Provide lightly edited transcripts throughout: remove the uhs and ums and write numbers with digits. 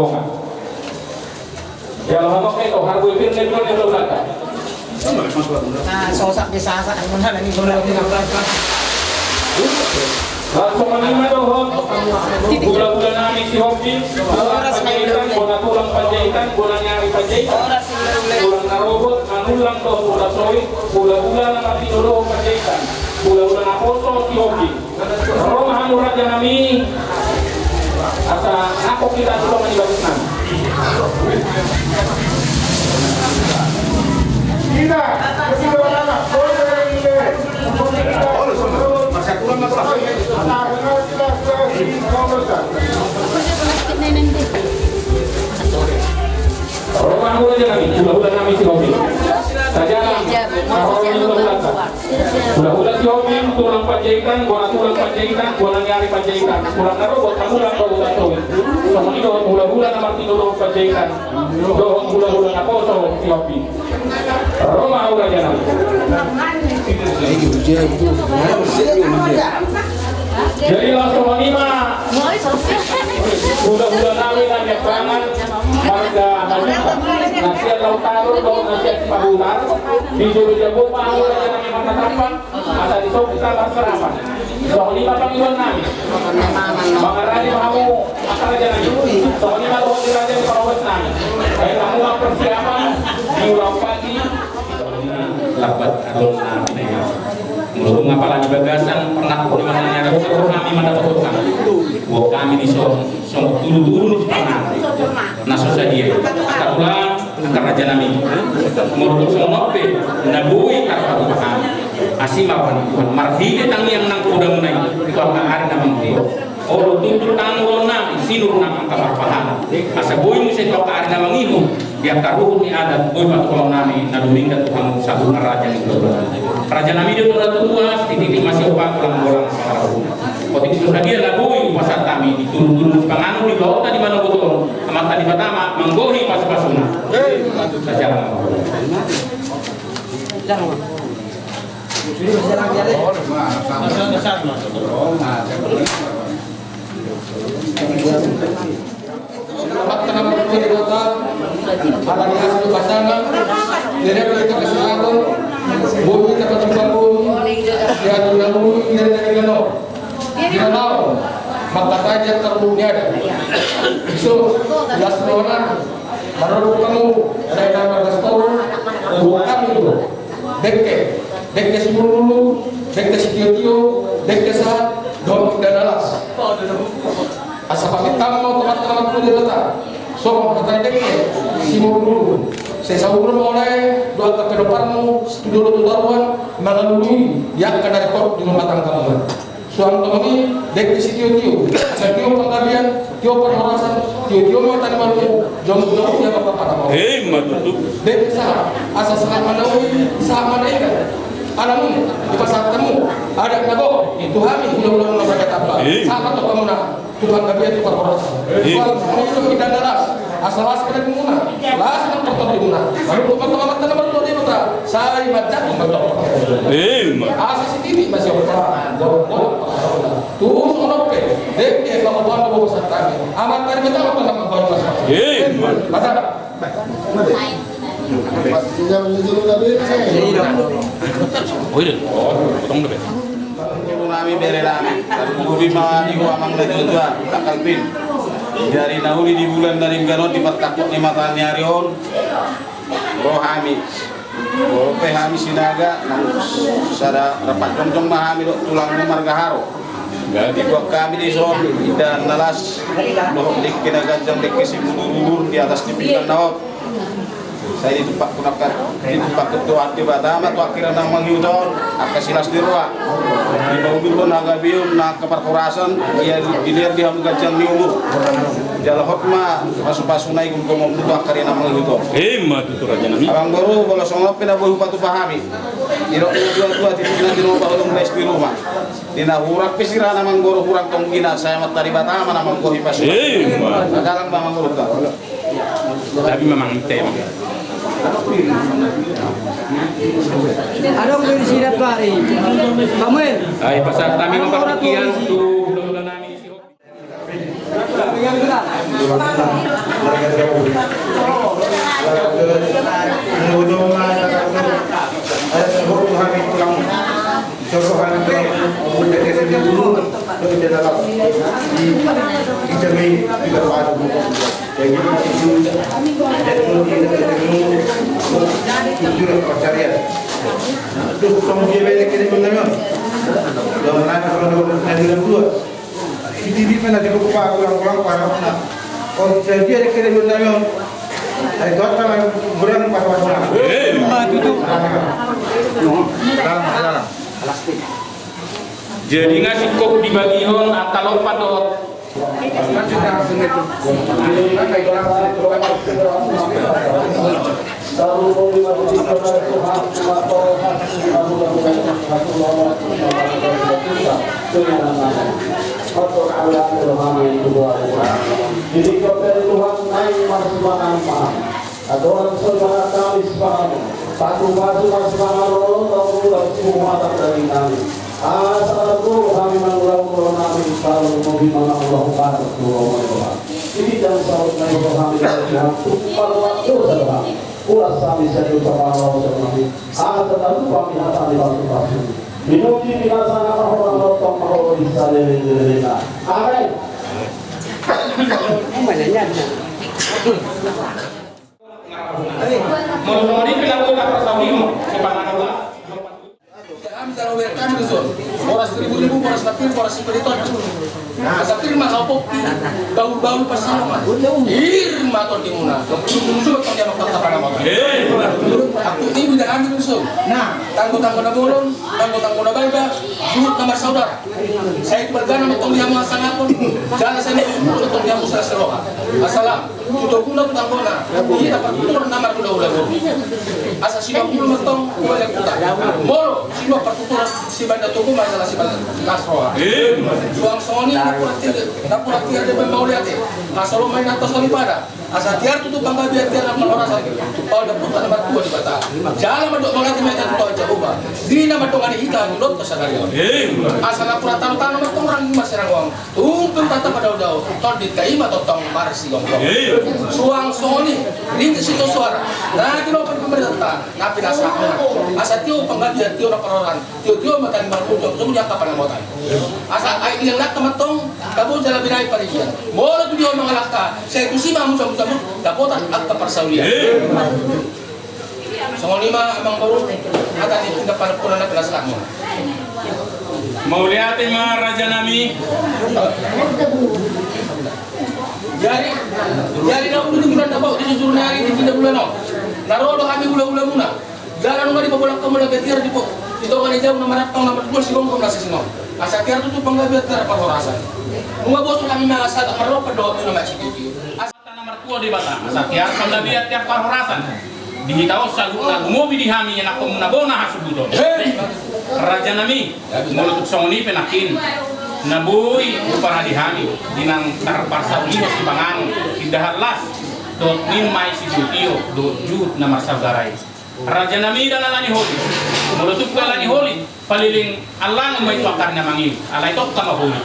rombongan. Jalan apa itu harus pilih belum kata. Nah, sosak bisa mana ini boleh langsung menerima dohon bulan-bulan nami si hobi panjaitan, bulan tulang panjaitan, bulan nyari panjaitan bulan narobot, manulang doh bulan soi bulan-bulan mati doh panjaitan bulan-bulan aposo si hobi romahan raja nami asa aku kita sudah menyebabkan nami kita romahan raja nami bulan-bulan nami si hobi saja bulan-bulan si hobi tulang panjaitan, tulang panjaitan, bulan nyari panjaitan bulan narobot, manulang doh bulan soi sama itu bulan-bulan mati doh panjaitan doh bulan-bulan aposo si hobi Roma udah jalan. Jadi langsung lima. Bulan-bulan awal dan nyebangan warga Madinah. Nasihat Lautaro, nasihat Pahutar. Di Juru Jabu mau aja nami mata tapan. Ada di Sokita Basrama. Soal lima panggilan nami. Mengarani mau akar aja nami. Soal lima doa diraja di Parawat nami. Kayak kamu persiapan di ulang pagi. Lapat atau nami. Mulung apalagi bagasan pernah dimana kami mana tukang. Buat kami di song dulu di tanah. Nah susah dia. Karena raja nami. Menurut sonope nabui karena tuhan. Asimawan tuhan marhile tang yang nang kuda menai. Itu apa hari namang dia. Oh tuntut tang ulona sinur nang kabar paham. Asa boy musi kau hari namang ibu. Dia karuh ni adat boy mat kolong nami naduring dan tuhan satu raja ni raja nami dia tua titik masih upah kolang-kolang sekarang. Kotik sudah dia labui pasal kami diturun-turun panganu di bawah tadi mana betul. Amat tadi pertama menggohi pas-pasuna. Saja. jangan. Sudah berjalan dia deh. Tengah berpikir di kota, ada di hasil pasangan, dari mereka kesehatan, bumi tempat bumi, dia juga bumi dari Gano, Gano, mata saja terbunuhnya ada. So, jelas orang, baru kamu dari nama Gastor, kami itu, deke sepuluh, deke setio, deke saat, dom dan alas. Asa pamit tamu teman-teman pun dirata. So kata dek simur dulu. Saya sahur mulai dua ke depanmu dulu tujuan melalui yang kena rekod di rumah tangga kamu. Suami kami dek di tio. Tio penggabian, tio perhorasan, tio mau tadi malu jom-jom ya bapak kamu. Matutup. Dek sah asa sangat menawi sah mana ikan. Alamun di pasar temu ada nago itu kami ulang-ulang mereka apa sama atau kamu nak Tuhan kami itu perhorasan Tuhan itu kita daras asal kita guna las yang pertama guna lalu pertama tanam baru dia betul saya baca betul asal sini masih bertahan tuh sonope dek dia kalau Tuhan bawa besar kami amat tadi betul tanam baru masing-masing baca Nami berelami, kubi mawani ko amang najudwa takalpin. Dari nahuli di bulan dari ganon di pertakut ni mata nyarion. Rohami, rohami sinaga, nang sada rapat jong mahami tulang margaharo. Di buat kami di son dan nalas doh dik kinagajang dik kesibulur di atas dipikan nawab. Saya di tempat kunakan di tempat ketua di Batama tu akhirnya nang menghiudon akasilas di ruang di mobil pun naga biun nak keperkurasan dia dilihat dia menggajang di umur jalan hotma masuk pasunai gum tu akhirnya nang menghiudon Matutup raja nami. abang baru kalau songop pina boleh batu pahami iro dua titik di rumah ulung les di rumah dina hurak pisira namang goro hurak tong gina saya mat dari Batama namang gohi pasunai dalam mamang goro Tapi memang tema. Ada yang di sini hari. Samuel. Ay pasal kami memperhatikan tu bulan-bulan nami si Dengan gerak. Hindi pa na di ko pa kulang-kulang para na. Kung sa dia dikirim na yun, ay doon pa may bulan pa wala. Jadi ngasih kok dibagihon atau padot. Jadi kepada Tuhan naik masuk Adoran saudara kami sepahamu. Patuh masuk Allah tahu semua tak dari kami. Assalamualaikum kami mengulang kami selalu menghina Allah Subhanahu. Ini dan sahabat naik kami Tuhan pada waktu saudara. Ulas kami satu sama Allah Subhanahu. Tetapi kami akan dibantu. Minuti binasa orang tong mau bisa lelena. Amin. Mau di pinangku tak persawimu sepanjang Allah. Kami kalau kami dulu, boras 1.000, boras 10, boras 10 Nah, sakit mah kapok, bau-bau pas sama. Irma atau di mana? Musuh kalau dia makan apa nama? Aku ini tidak ambil musuh. Nah, tangguh-tangguh na bolong, tangguh-tangguh na balba, sulut nama saudara. Saya bergana matong dia mau sanapun, jalan saya matong dia mau seroha. Assalam, tutup pun aku tanggona. Ini dapat tutur nama udah. Asa sino pun matong boleh putar. Moro, sino pertuturan si banda tubuh masalah si banda nasroha. Juang soni napura tiar de mau lihat asal main atas lagi pada asa tiar tutup bangga biar tiar nak orang lagi oh ada putar nomor 2 di bata jalan madok melatih meja tuh coba di nama dong ada ikan dot kesadaran asal napura tanah nomor orang masih rangwang tumpeng tata pada udah ton di kaima totong marsi gongkong suang soni ring situ suara nah kilo pemerintah napi nasa asa tio bangga biar tio nak orang tio makan baru jom dia kapan motan asa ai yang nak tematong kamu jalan binai parikian. Boleh tu dia mengalahkan. Saya kusi mamu cabut-cabut. Dapotan akta persawian. Semua lima emang baru. Ada di tingkat pada pulau nak kelas kamu. Mau lihat emang Raja Nami. Jadi nak udah bulan dapat disuruh nari di tidak bulan no. Narodo kami bulan-bulan muna. Jalan nggak di pabulak kamu lagi tiar di pok. Itu kan jauh nomor 4 nomor 2 si bongkong nasi sino. Asa tiar tutup panggabiat terapa horasan. Mga boss kami mengasal tak merlo pedot nama cikiki. Asa nomor 2 di Batam. Asa tiar panggabiat tiar horasan. Dihitaw sa lupa gumobi di hami yang ako munabona hasubudo. Raja Nami mulut songoni penakin. Nabuy upara di hami dinang tarparsa uliwas di bangan indahar las dot nimay si Jutio dot jut na masagaray. Raja Nami dan alani holi mulutup ka alani holi paliling alang may tuakar na mangihut alay tok kamahuli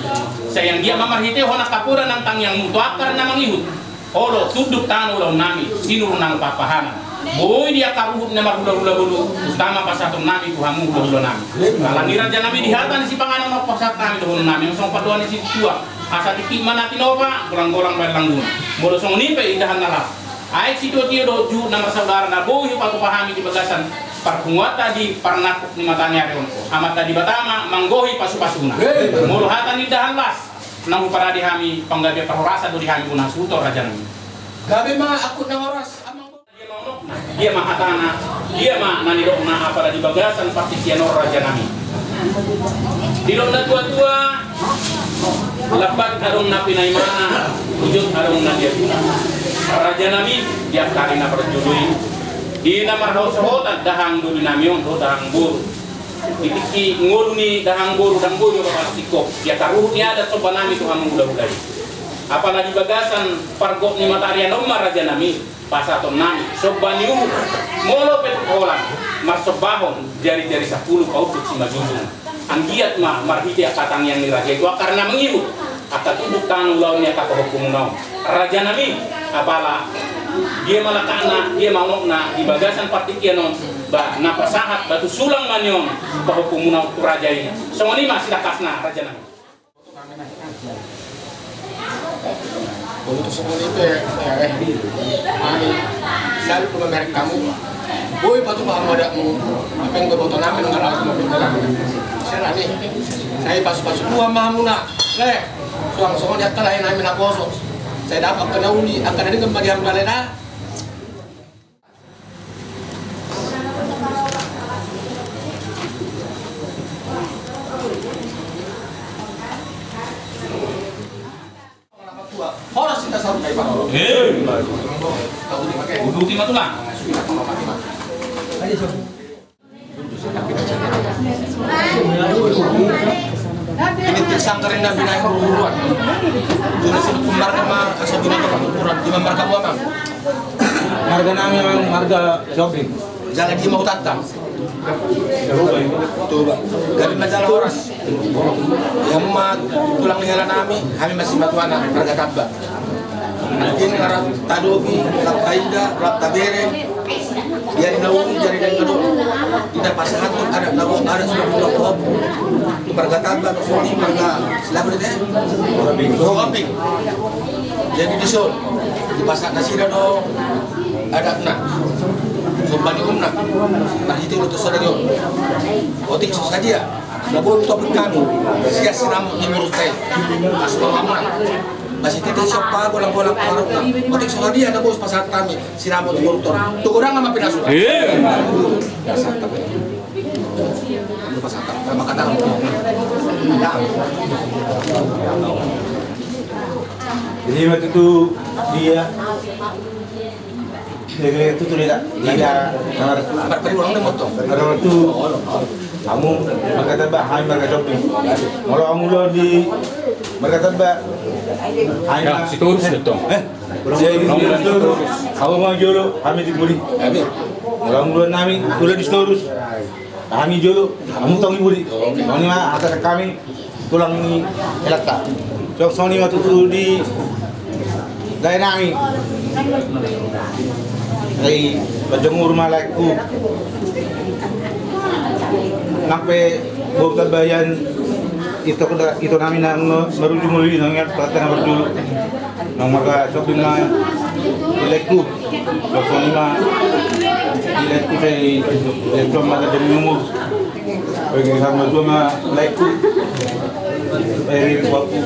sayang dia mamarhite ho nakapura ng tangyang mutuakar na mangihut holo tuduk tanu law nami sinur nang papahanan boy dia karuhut na marhula-hula bulu utama pasatong nami kuhamu hula-hula nami alangi Raja Nami dihatan si panganan ng pasat nami doon nami yung song paduan si tua asa titikman natin opa gulang-gulang baylang mulu song nipe indahan nalap ay si Tio do ju nama saudara na boy patu pahami di bagasan parkunguata di parnakuk ni matanya reon amat tadi batama manggohi pasu-pasuna muluhatan di dahan las nang para di hami panggabi perhorasa do di hami punang suto Raja Nami gabi mga akut na oras amang dia mahatana dia ma nanidok na apala di bagasan partisianor Raja Nami dilok na tua-tua lapat arong na pinaymana ujut arong na dia Raja Nami dia karina berjudui di nama hot dahang dulu namion do dahang buru itiki nguruni dahang buru bapak sikop dia taruh ni ada sopan nami Tuhan udah apalagi bagasan pargok ni matarian umar Raja Nami pasaton nami sobaniu molo petukolan masobahon jari-jari 10 pautuk si majujung anggiat mah marhiti akatang yang ni raja itu karena mengiru akan tunduk tanu lawannya kata hukum Raja Nami apala dia malakana dia maunokna di bagasan patikianon ba napasahat batu sulang manyon bahwa pemuna raja ini semua masih kasna raja nami untuk semua itu kami selalu merek kamu boy batu paham adamu apa yang berboto namin dengan alat mobil dalam saya nih saya pas dua mahamuna suang dia telah yang namin aku saya dapat kena uli akan ada kembali hamdalena Horas kita selalu kayak Udu timah tulang. ini tersangkarin dan binaik perburuan. Jadi sebut marga mah asal binaik perburuan di marga buah mah. Harga nami memang harga shopping. Jangan di mau tatang. Coba. Dari majalah Horas. Yang mah tulang negara nami, kami masih batuana harga tabak. Mungkin ngarap tadobi, rap kaida, rap tabere. Dia naung jadi dan kedua. Tidak pas satu ada naung ada sudah pulang itu harga tabak, ini harga selalu deh. Kopi. Jadi di sol di pasar nasi dado ada kena. Sumpah di umna, nah itu saudara yo. Otik saja, nabun topik kami, sia sinam di mulut saya, asal amna. Masih tidak siapa bolang-bolang orang. Otik saudara dia nabun pasar kami, sinam di mulut orang. Tuh orang nama pinasu. Pasar kami. Pasar kami, maka tahu. Jadi waktu itu dia itu tuh tidak Apa peribulan udah motong. ada waktu kamu berkata bah hai berkata shopping kalau kamu lo di berkata bah hai Ya, situ urus betul. saya di situ kamu mau jolo kami di buri kalau kamu lo nami tulah di storus kami jolo kamu tahu di buri ini mah atas kami tulang ini elata sok soni mah tuh di daya nami ay bajang malaiku sampai bukti bayan itu namin na merujuk muli nangyat pata na berdulu nang maga shopping na ilaiku so lima ilaiku say itu maga demi umur bagi sama dua ma laiku ay waktu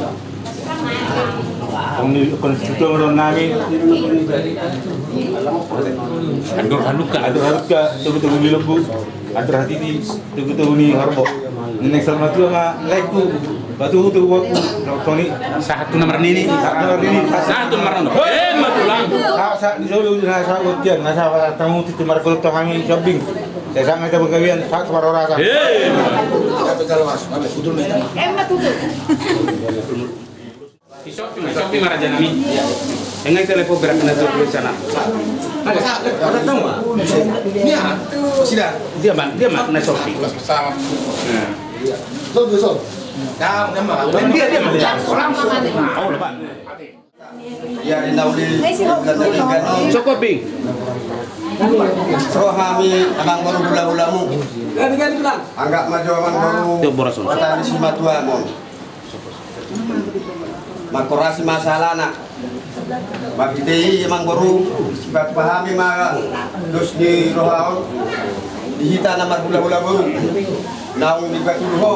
kami konstitusi namin Adur haluka. Tugu-tugu di lebu Adur hati di tugu-tugu ni harbo Nenek sama tu ma laiku batu tu waktu Tony Satu nomor ini. Satu nomor ini. Matulang. sa di Solo na sa utian na sa tamu tu marko to kami shopping saya sangat ada pegawaian sak warorasa Apa kalau masuk? Apa udul mereka? Shopping raja nami. Engai telepon berak na to sana. Ada tahu nggak? Iya, sudah. Dia mak na shopping. Sama. so Tahu nama. dia mah Oh, lepas. Ya inauli gano Cukup bing. rohami abang baru gula-gulamu anggap majuan baru Itu borason. patani simatuan makorasi masalah nak Magidei emang baru sibat pahami ma dos di rohaon dihita nama gula-gula baru naung di batulho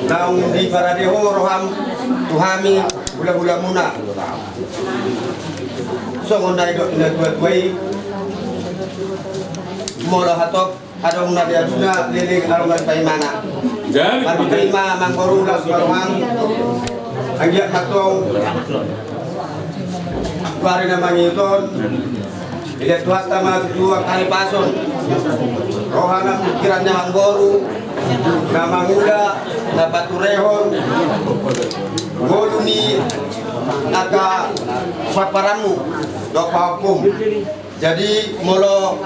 naung di paradeho roham tuhami gula-gula muna so ngonai dok ina dua-duai mola hatok adong na dia sudah liling arungan paimana Magidei ma mang baru las baruhang anggiat matong Kuari na mangiton, ilihat tuhat tama tujuan kali pason, rohana pikirannya manggoru, na mangula, na baturehon, golu ni aga paparamu, dopa hukum. Jadi molo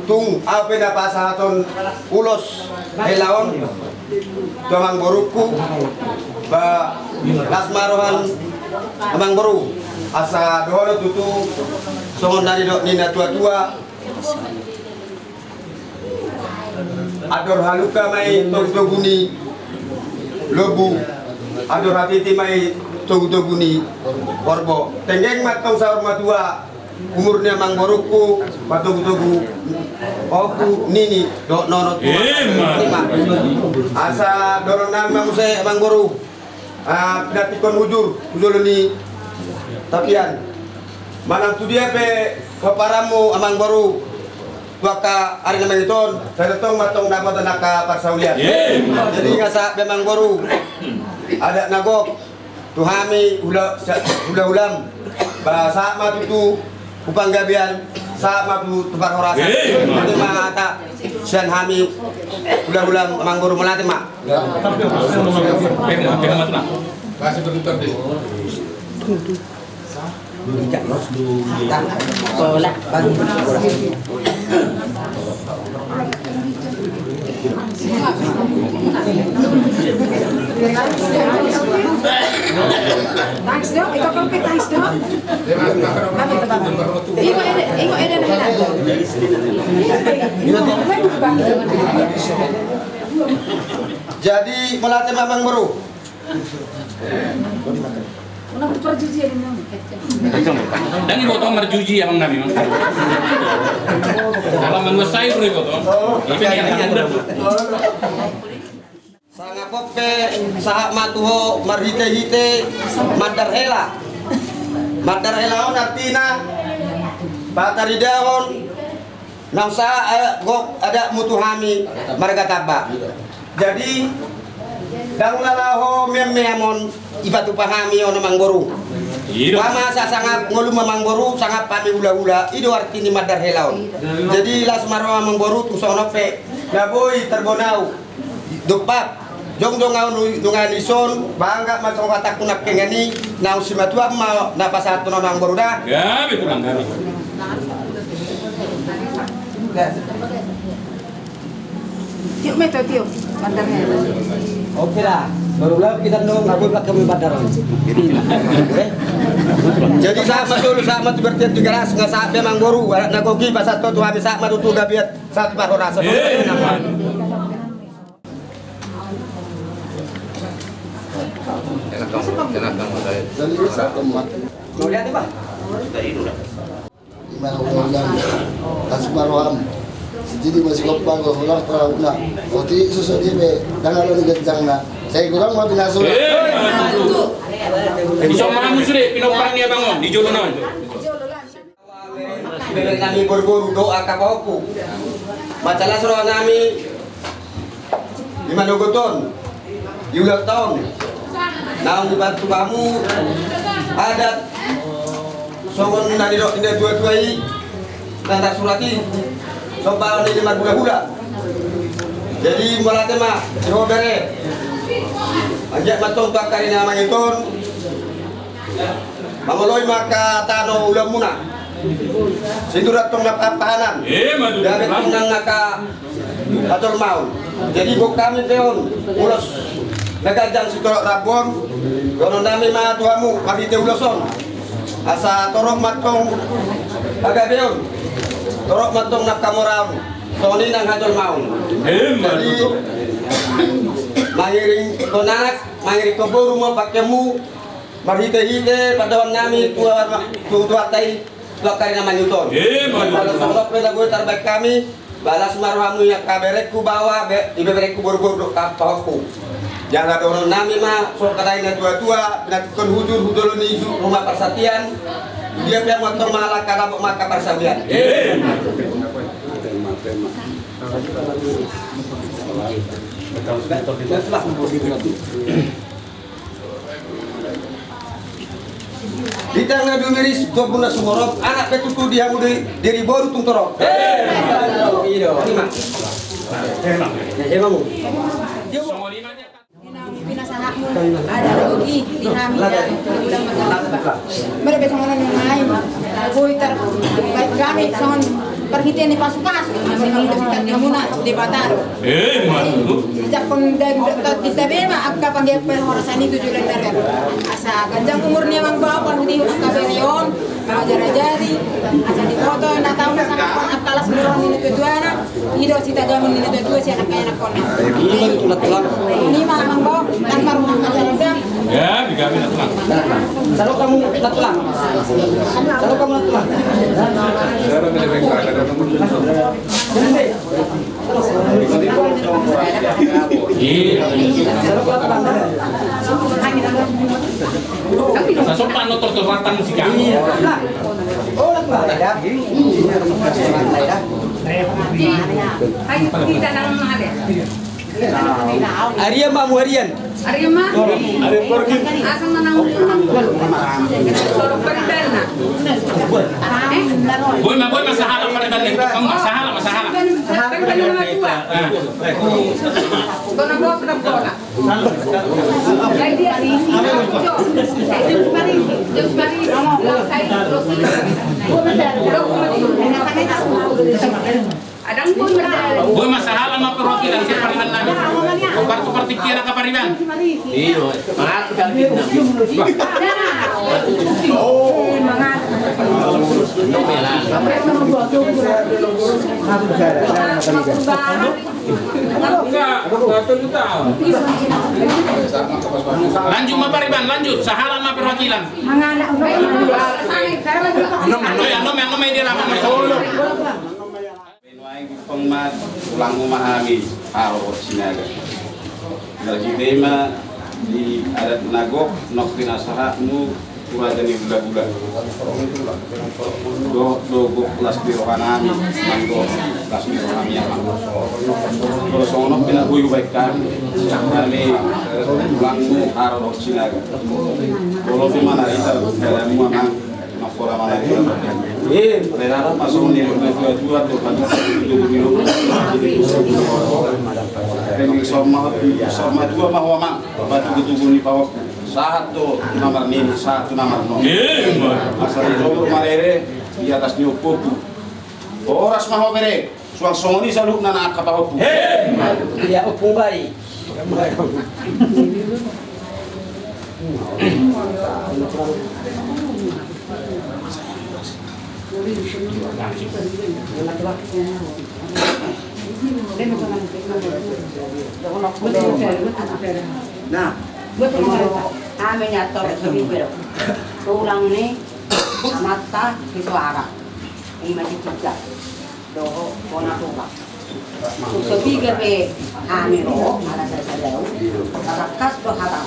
tung apa na pasahaton ulos helaon, domang boruku, ba lasmarohan amang boru. asa doholo tutu songon dari dok nina tua-tua ador haluka mai toguni lobu ador hatiti mai toguni korbo tenggeng matong sahur matua umurnya manggoruku matogu oku nini dok nono tua asa doronan mamuse manggoru datikon ujur ni tapian manang tu dia pe paparamu amang baru waka ari namanya ton saya tong matong dapat naka parsaulian jadi ngasa memang baru ada nagok tuhami ulam bahasa matu upang gabian sa matu tubar horasa jadi mata sian hami ulam amang baru melati mak Kasih berputar deh. Bola baru Thanks dong, ikaw kang thanks dong. Iko ede na hilang. jadi melatih mamang baru Unang perjuji din naman. Dan ibu tahu merjuji abang nami mang. Kalau menguasai bro ibu tahu. Ini yang Sanga kope saha matuho marhite-hite madar hela on artina batari daun nang sa gok ada mutuhami marga taba jadi dang lalaho mememon ibatu pahami ono manggoru Wama sa sangat ngolu manggoru sangat pami hula-hula ido artini madar helaon jadi las marwa manggoru tu sono pe naboy terbonau dupat jong nungan ison bangga masong katak kunak kengeni nau simatua ma napasatu nang baru dah ya betul kan Tiyo meto tiyo, bandarnya. oke lah barulah kita nung ngabul kami bandaran jadi saat matu bertiap di garas nggak saat memang baru nagogi pasat tu habis saat matu tu gabiat saat baru rasa mau lihat nih pak Kasmaroham. Jadi masih kopang ko ulang para una. Oti susu dia be dangalo ni gancang na. Saya kurang mau binaso. Bisa mamu sudah pinopang ni abang di jolonon. Kami berburu doa kapaku. Masalah suruh kami 5 dogoton di ulang tahun. Naung dibantu kamu adat songon dari dok tidak dua-duai nanti surati sobat ini 5 bulan jadi mulai tema coba bere ajak matong pakari nama itu mamoloi maka tano ulam muna sindurat tong napapahanan dari tong naka atur mau jadi buk kami teon ulos nagajang sitorok rabon gono nami ma tuamu mahite uloson asa torok matong agabeon torok matong nakamoram soni nang hadol mau jadi mangiring konak mangiring keburu mau pakemu marhite-hite padahal nami tua tai kari nama Newton kalau sonok peda gue terbaik kami balas marhamu yang kaberekku bawa iberekku buru-buru kapahku jangan ada orang nami mah so kadaina tua-tua pinatkan hujur ni rumah persatian dia yang motor malah karena maka persatian di tengah dumiris gobuna sumorok anak petutu dia muda diri baru tung torok Ada rugi di kami dan udah mereka besok orang yang lain. Gue baik kami son perhitian di pasu-pasu. Masih kalau kita muna di bataro. Sejak kita bema agak panggil perhorasan itu juga dari asa ganjang umurnya mang bapak di agak berion jadi asa di foto na tahu na sana akalas meron ini tujuana ido sita jamun ini tujuan si anak kona ini mah mang bapak kan baru nak ya digawe nak tulang. Kalau kamu latulang. Sa sopan no tortoratan musika. Oh, latulang. Arya Mbak Muharian. Arya mah? Arya pergi. Asam nanang Boy masahala pa rin balik. Kang masahala. Boy masahala ma perwakilan sa pariban namin. Kung partikiran ka pariban. Iyo. Lanjut ma pariban, lanjut. Sahala ma perwakilan. Ano may dia lama Pengmat ulang memahami hal sinaga. Dari tema di adat nagok noktina sahatmu kuadani bula-bula. Do kelas di rohanami, manggo kelas di rohani yang manggo. Kalau sono pina buyu baik kami, kami ulangmu hal sinaga. Kalau di mana kita dalam muamang Makora mana dia? Mereka masuk di dua tuh kan jadi sama dua mah wamang batu ketubuh ni pawak satu nomor ini satu nomor nol. Asal itu marere di atas nyukup. Oras mah bere suang songoni saluk nana kapawak. Ya opung bayi. Nah, kami nyator sebibir. Tulang ni mata di suara. Ini masih kerja. Doho bona tuba. Sebibir be kami roh ada saya jauh. Rakas do harap.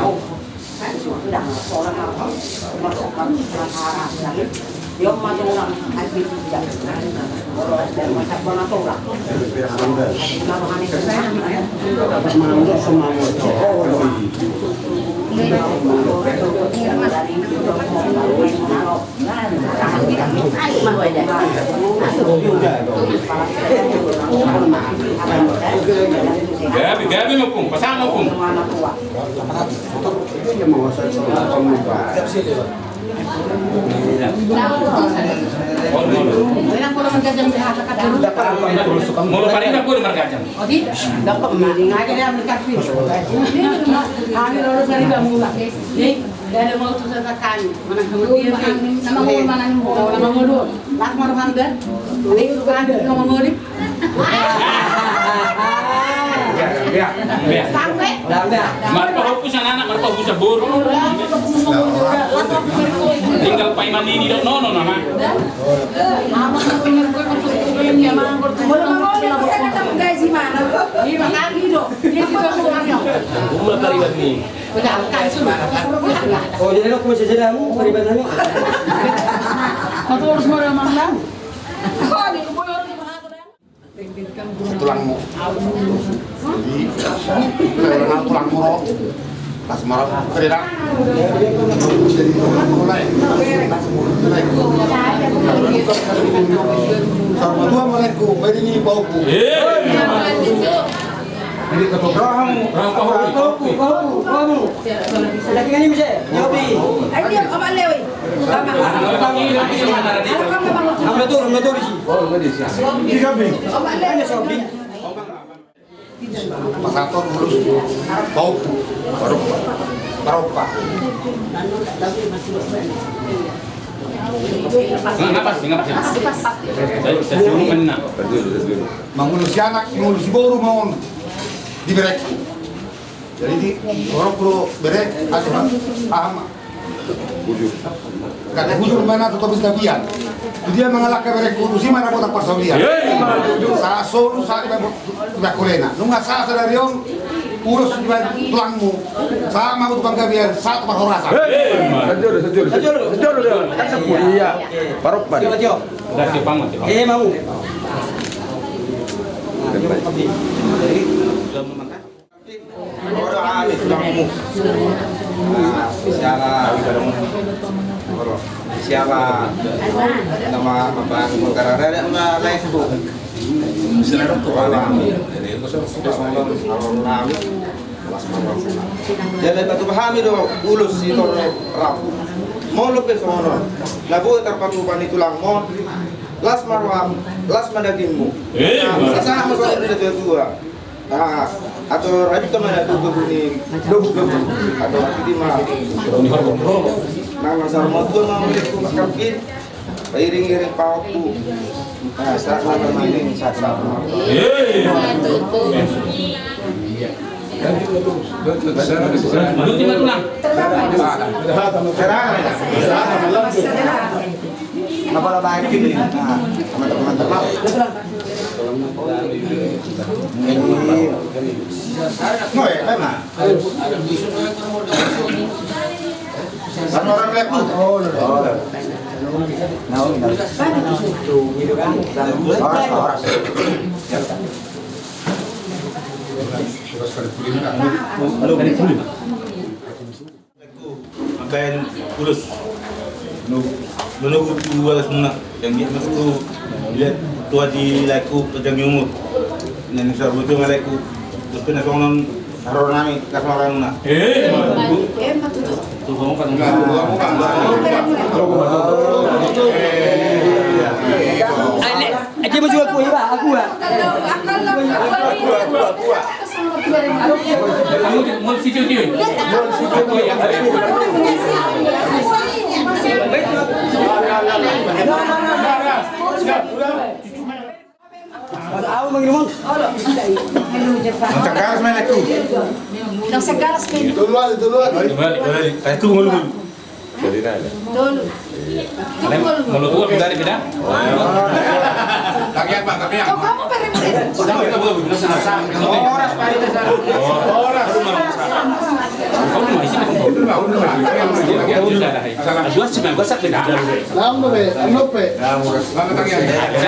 Mau. Sudah orang apa? Masukkan harap lagi. Yung matulang at bibigyan. Masak mo na ito lang. Maruhan ito na. Dapat mananggo sa mga Gabi mo pong, pasama mo pong. Mulu paling aku udah mergajang. Oh di, dapat maling aja dia mereka fit. Kami lalu dari bamula. Nih, dari mau tuh sesakan. Mana kemudian nama mau mana nama mau dulu. Nak maruhan dan. Ini bukan nama mau di. Sampai. Marpahupu sa anak, marpahupu sa buru. Tinggal paiman ini dong, no. Oh, jadi lo kumaha sejadamu paribanami. Kau harus marah-marah lang. tulangmu. Jadi karena tulangmu roh, pas marah teriak. Mulai. Assalamualaikum, mari ni bauku. Jadi ketubrahan Kamu. Lagi kan ini bisa. Nyobi. Ay, di apa lewi? Tama. Kamu Metur sih. Oh, medis ya. Hanya shopping. Pasator mulus bau baropa. Mengulus anak, mengulus boru mau diberek. Jadi di orang perlu berek atau paham. Karena hujur mana tuh bisa biar. Dia mengalahkan berek urusi mana kota Parsaulia. Salah solu saat dia kolena. Nunggu salah dari orang urus tulangmu sama tukang gabian satu perhorasan. Sejauh dia. Kan sepuluh iya. Paropan. Dari paman. Mau. Orang tulangmu. Siapa nama apa negara ada lain itu. Jadi batu pahami do ulus itu rapu. Mau lebih sono. Labu terpatu pani tulang mau. Las marwam, las madagingmu. Sasana masuk di dua. Nah, atau rabi kemana tuh kuning, dobu kebu, atau di mana? Nah, masalah motor mau itu makin iring-iring pauku. Nah, saat maling saat. Apa lah baik ini? Teman-teman Orang lepu. Ben ulus. Menunggu dua semua yang dia mesti lihat tua di laku kerja umur. Nanti saya butuh laku. Terus kena soalan harus nami kasih orang mana. Tuh kamu kan enggak. Aja mau jual kue pak, aku pak. Kamu mau situ dia. Aku mengirim. Sekarang main aku. Nang segaras kayo. Duluan. Itu mulu. Mulut gua dari beda. Kagian Pak, kagian. Kamu perempuan. Horas Pak itu sana. Horas. Kamu mau isi dua sembilan gua sak beda. Lama be, anope.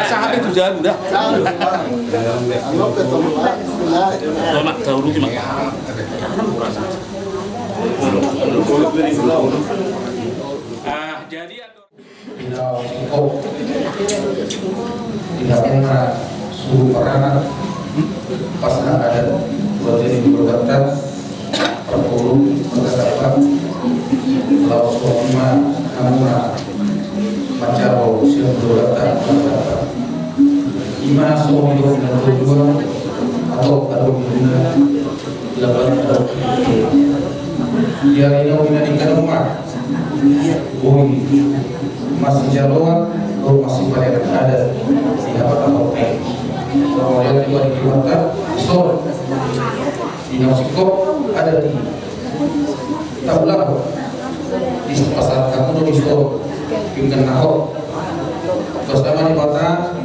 Sahabat itu jalan udah. Anope tuh. Tomak tahu lu gimana? Jadi tidak pernah suruh peranan pasangan adat berjadi berkata perpuluh berkata laos koma kamuna macaro siap berkata imana suami dengan tujuan atau bina dapat dia ini menjadikan rumah bumi masih jalan atau masih banyak ada di apa-apa kemudian juga di kota Solo di Nausiko ada di Tabulako di pasar Kamu di Solo Pinggan Nahok terus sama di kota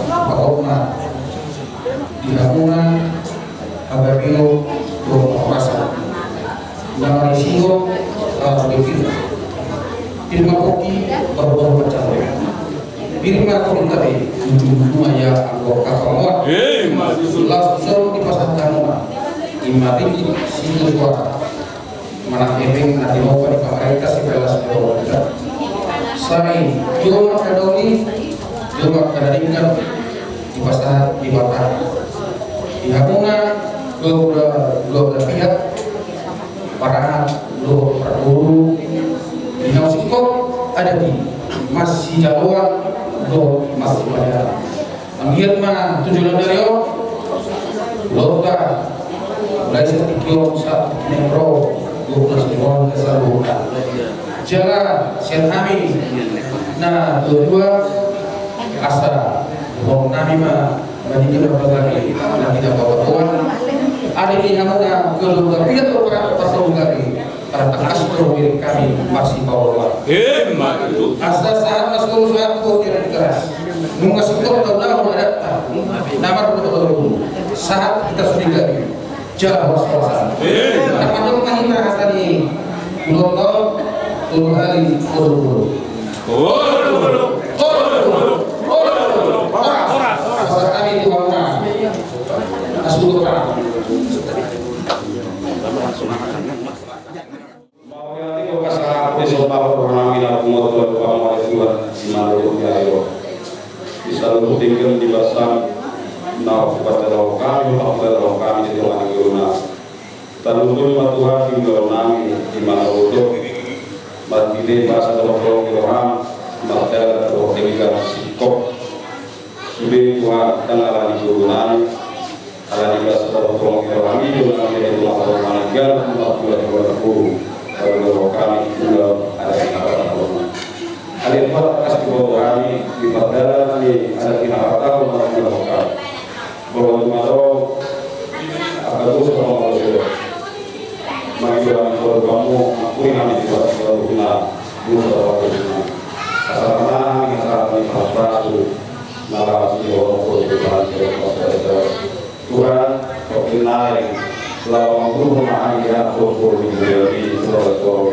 Pak Oma di Hamuna Agapilo Rasa nama di Singo di Firma kopi baru pecah. Firma kopi tadi cuma ya anggota kawan. Langsung di pasar Tanah. Imari sini suara. Mana keping nanti mau pada pemerintah si pelas kita. Selain cuma kadoni, cuma kadingan di pasar di Batak. Di Hamuna dua pihak para dua perguru. Di Nausiko ada di masih Jawa untuk masuk pada Anggir mana tujuan dari orang Loka mulai setikio saat Nero 12 tahun kesabukan jalan siarhami nah kedua asa bahwa nami mah bagi berbagai lagi dapat Tuhan ada di hamuna keluar tidak terperang pasal lagi para takasur milik kami masih bawah asa saat masuk suatu yang keras nunggu setor tahun ada nama betul saat kita sudah gari jalan waspada teman-teman kita tadi pulau turun hari turun kami tuan asal Selalu tinggal di basam nau pada kami atau kami di rumah guna terlalu matuha hingga nami di mana untuk matide bahasa dokter orang materi dokter psikop sudah Tuhan tengah di guna ala di bahasa dokter kami juga di rumah orang gal kalau kami juga ada di mana Alif kasih kami di padang ini ada kita tahu melakukan bahwa malu akan terus malu mari kamu aku yang di luar guna dulu karena kita ini perahu narasi orang Tuhan berkenaan selama rumah dia berpuluh di Solo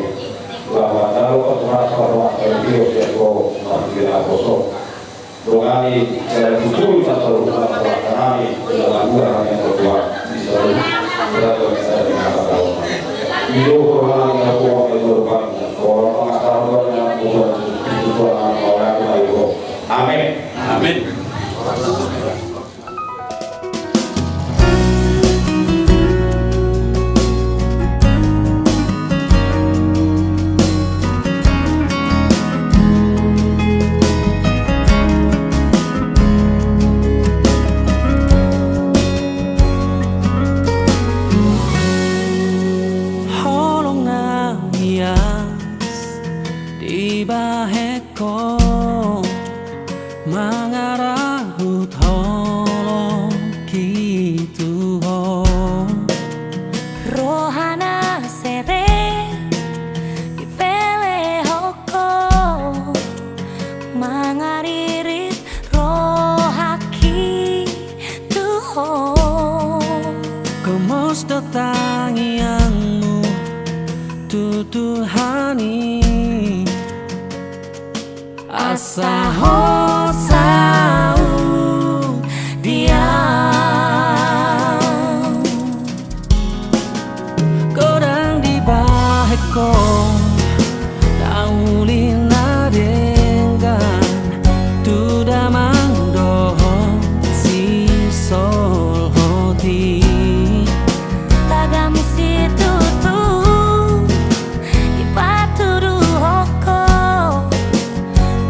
lama tahu orang video jago makin kosong dongani betul atau kami dalam orang yang berbuat bisa berada di mana video orang yang berbuat orang pengasaran yang berbuat orang lain amin amin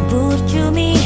Burcumi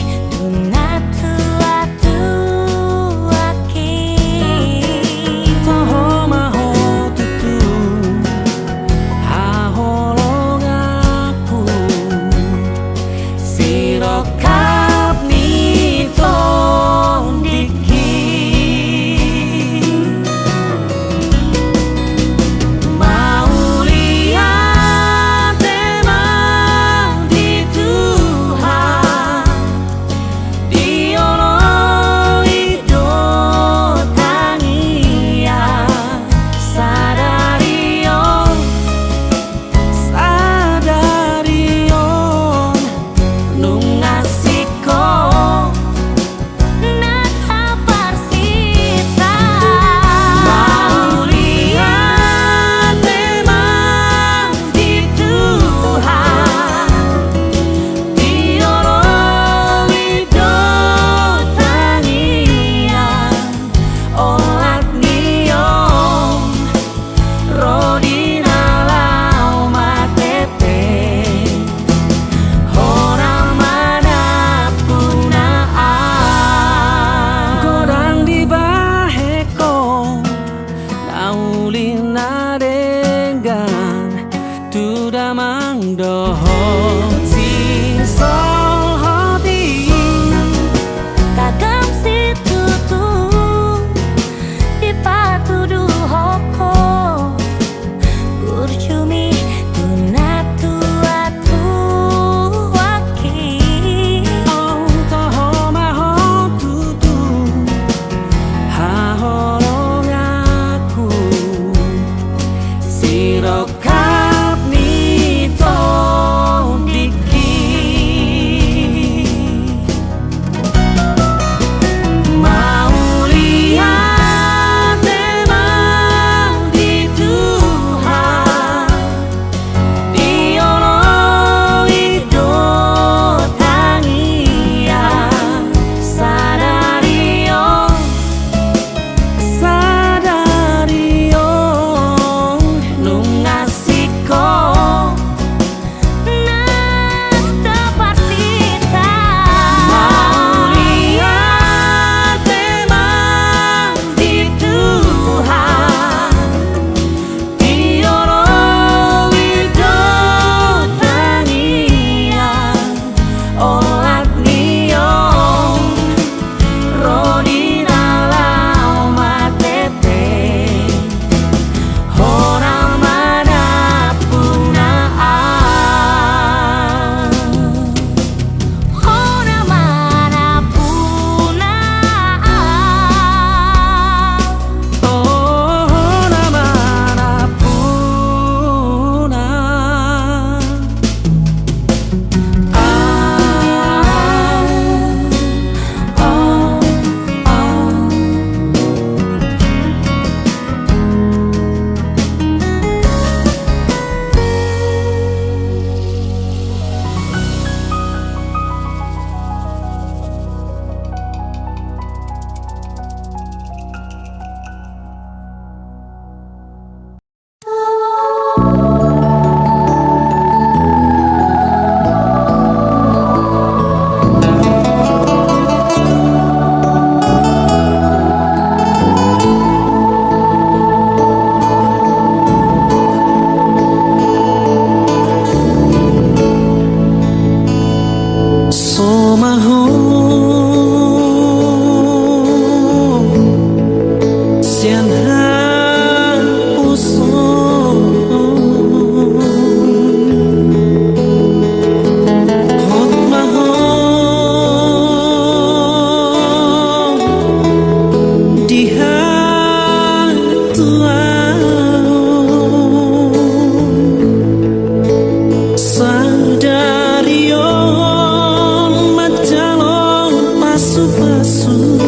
pasu-pasu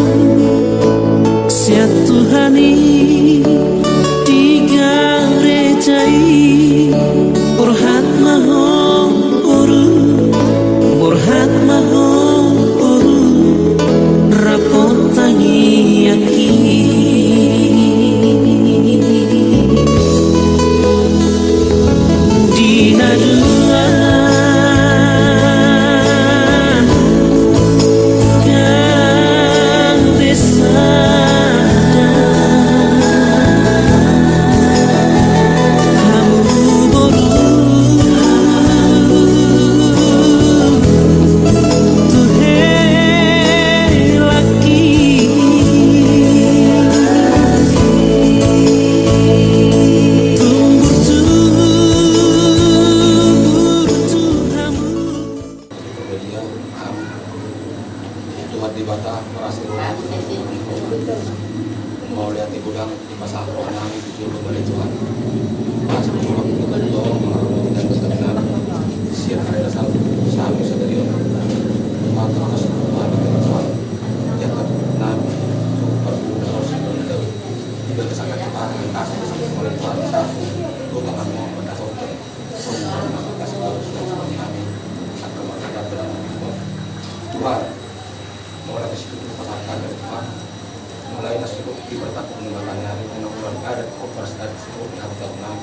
sia Tuhani tiga rejai burhat mahom uru burhat mahom uru rapot tangi aki dina dua mau lihat di gudang di pasar orang itu juga boleh Tuhan. Pas pulang itu kan doang dan benar siap ada satu sami sedari maka terus Tuhan Tuhan jagat nabi perbuatan harus itu tidak kesangat Tuhan kasih oleh Tuhan satu Tuhan mau mendapat semua kasih harus seperti kami akan mengatakan benar Tuhan mulai dari situ kita pasarkan dari Tuhan mulai nasi kopi bertakut mengenai hari mengulang adat operasi adat seluruh di hati tahun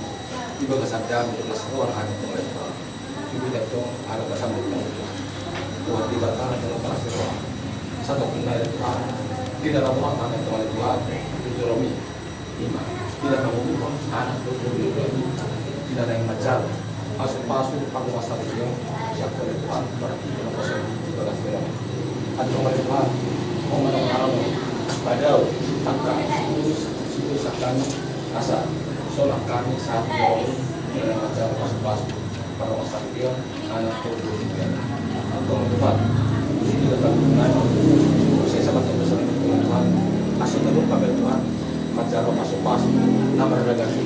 di bagian sadam di seluruh hari mulai di bidang itu ada bersama Tuhan di batang dengan operasi roh satu pindah Tuhan di dalam rumah tangga Tuhan Tuhan itu Romi 5 di dalam rumah anak di dalam yang macal masuk pakai masa itu siap oleh Tuhan berarti dalam proses di bagian roh ada oleh Tuhan mau menolong padahal tangka situ akan asa sholat kami saat jauh dengan acara pas-pas para wasatria anak kedua atau Tuhan tidak terkenal saya sama teman-teman Tuhan asal terus kabel Tuhan acara pas-pas nama redaksi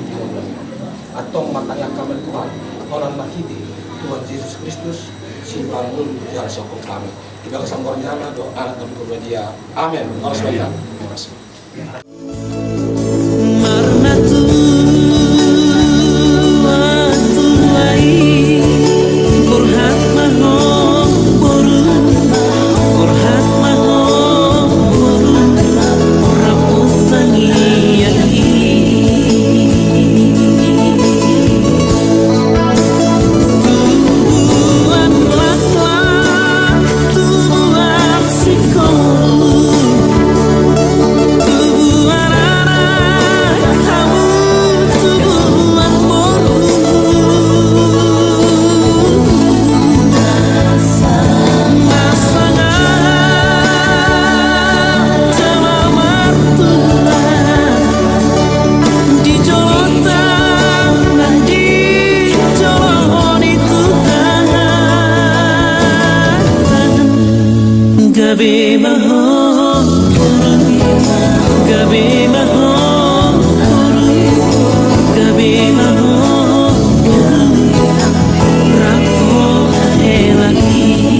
atau matanya kabel Tuhan orang mahidi Tuhan Yesus Kristus simpan dulu jalan sokong kami kita kesamburan jalan doa anak dan kedua dia amin harus baik Gabi mahon, gabi mahon, gabi mahon, rapor lagi.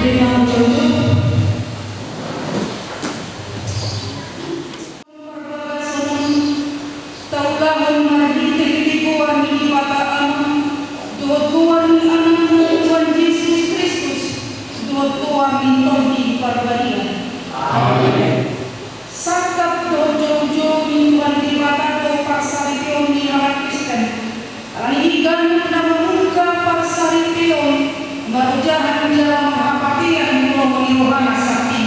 dengan jodoh taulah mari tikuan di pataan Tuhan anak Tuhan Yesus Kristus Tuhan mintori parbarian amin sakap dojo minuan di mata pasari pion di arah Kristen Aligan nama muka pasari pion Marujahan dalam hapatian Rohani sakti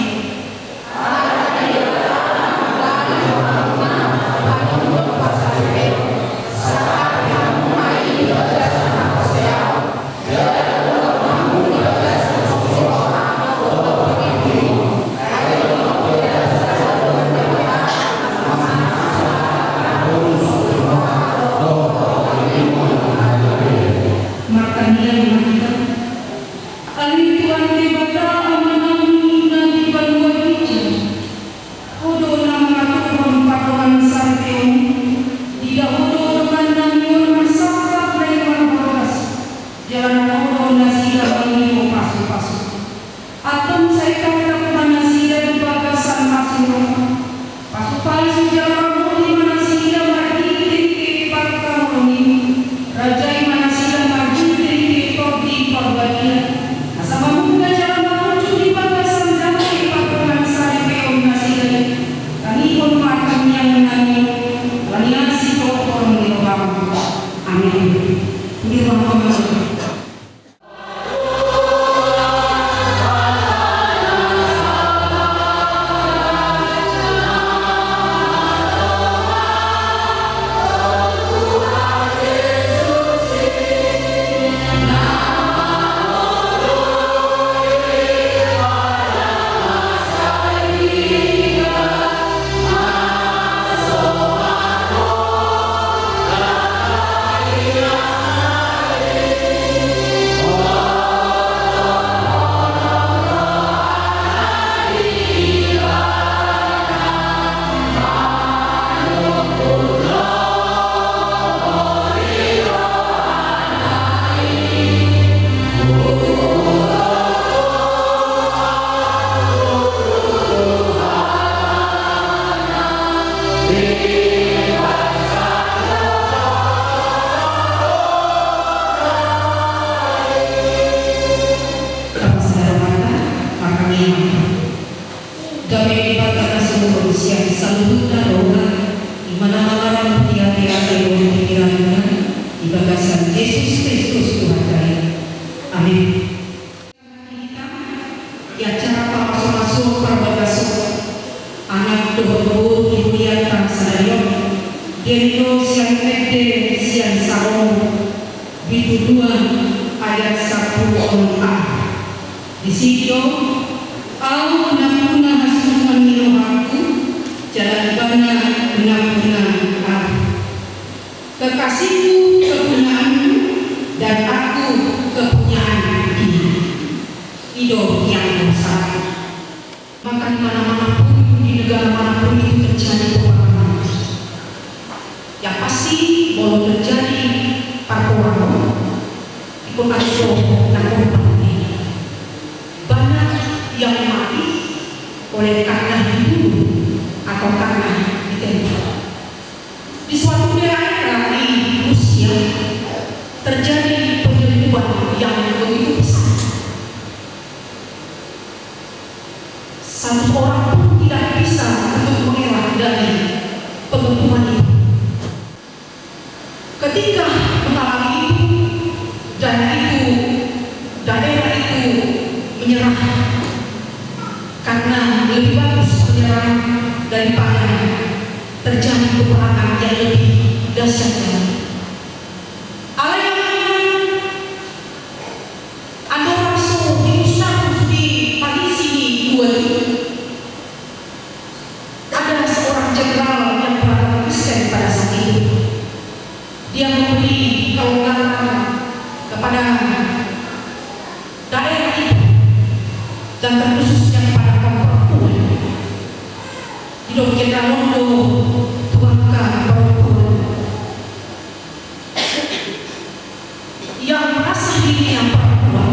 yang merasa dirinya perempuan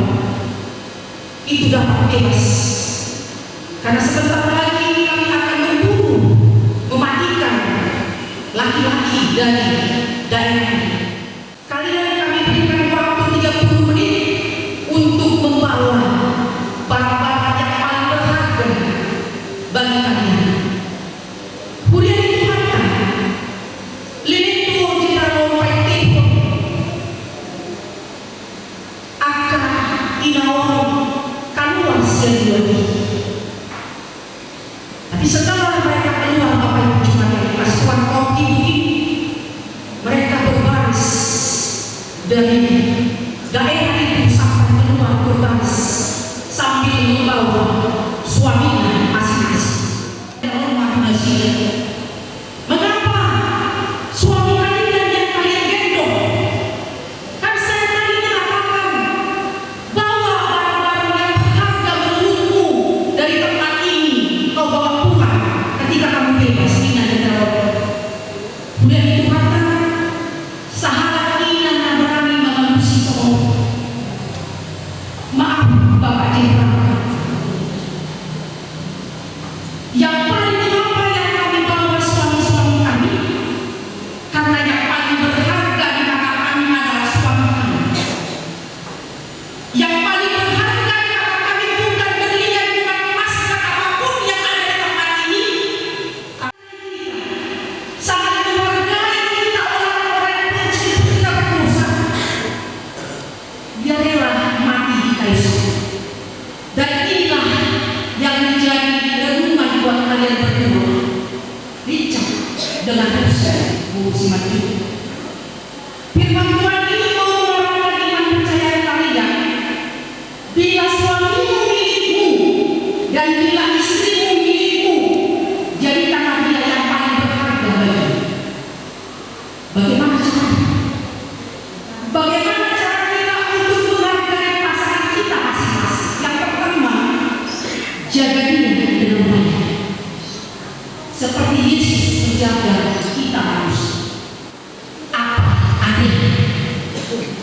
itu dapat bebas. Karena sebentar lagi kami akan berburu, mematikan laki-laki dari daerah ini. Kalian kami berikan waktu 30 menit untuk membawa barang-barang yang paling berharga bagi kalian. Kemudian dituhankan lilin tuh kita lompat tipu akan inawang kaluan sendiri. Tapi setelah mereka keluar Bapak Ibu Jemaat pasukan kopi ini, mereka berbaris dari daerah itu sampai keluar berbaris sambil membawa suaminya masing-masing. Mengapa suami kalian yang kalian gendong? Kan saya tadi mengatakan bawa barang-barang yang berharga menurutmu dari tempat ini kau bawa pulang ketika kamu bebas. Ina dan Daud. Kemudian dituhankan sahabat Ina yang berani mengembusi semua. Maaf Bapak Jenderal, yang paling mengapa yang kami bawa suami-suami kami, karena yang paling berharga di mata kami adalah suami kami. Yang paling berharga di mata kami bukan berlian, bukan emas, bukan apapun yang ada di tempat ini. Sangat menghargai kita orang-orang yang meskipun kita berdosa, dia rela mati di kayu salib. Dan inilah yang menjadi renungan buat kalian berdua. Richard dengan Bu Simaju. Firman Tuhan ini mau menguatkan iman percaya kalian. Bila suamimu milikmu dan bila istrimu milikmu, jadikanlah dia yang paling berharga bagimu. Bagaimana caranya? Bagaimana cara kita untuk menghargai pasangan kita masing-masing? Yang pertama, jaga diri dengan baik. Seperti Yesus menjaga kita harus. Apa adil?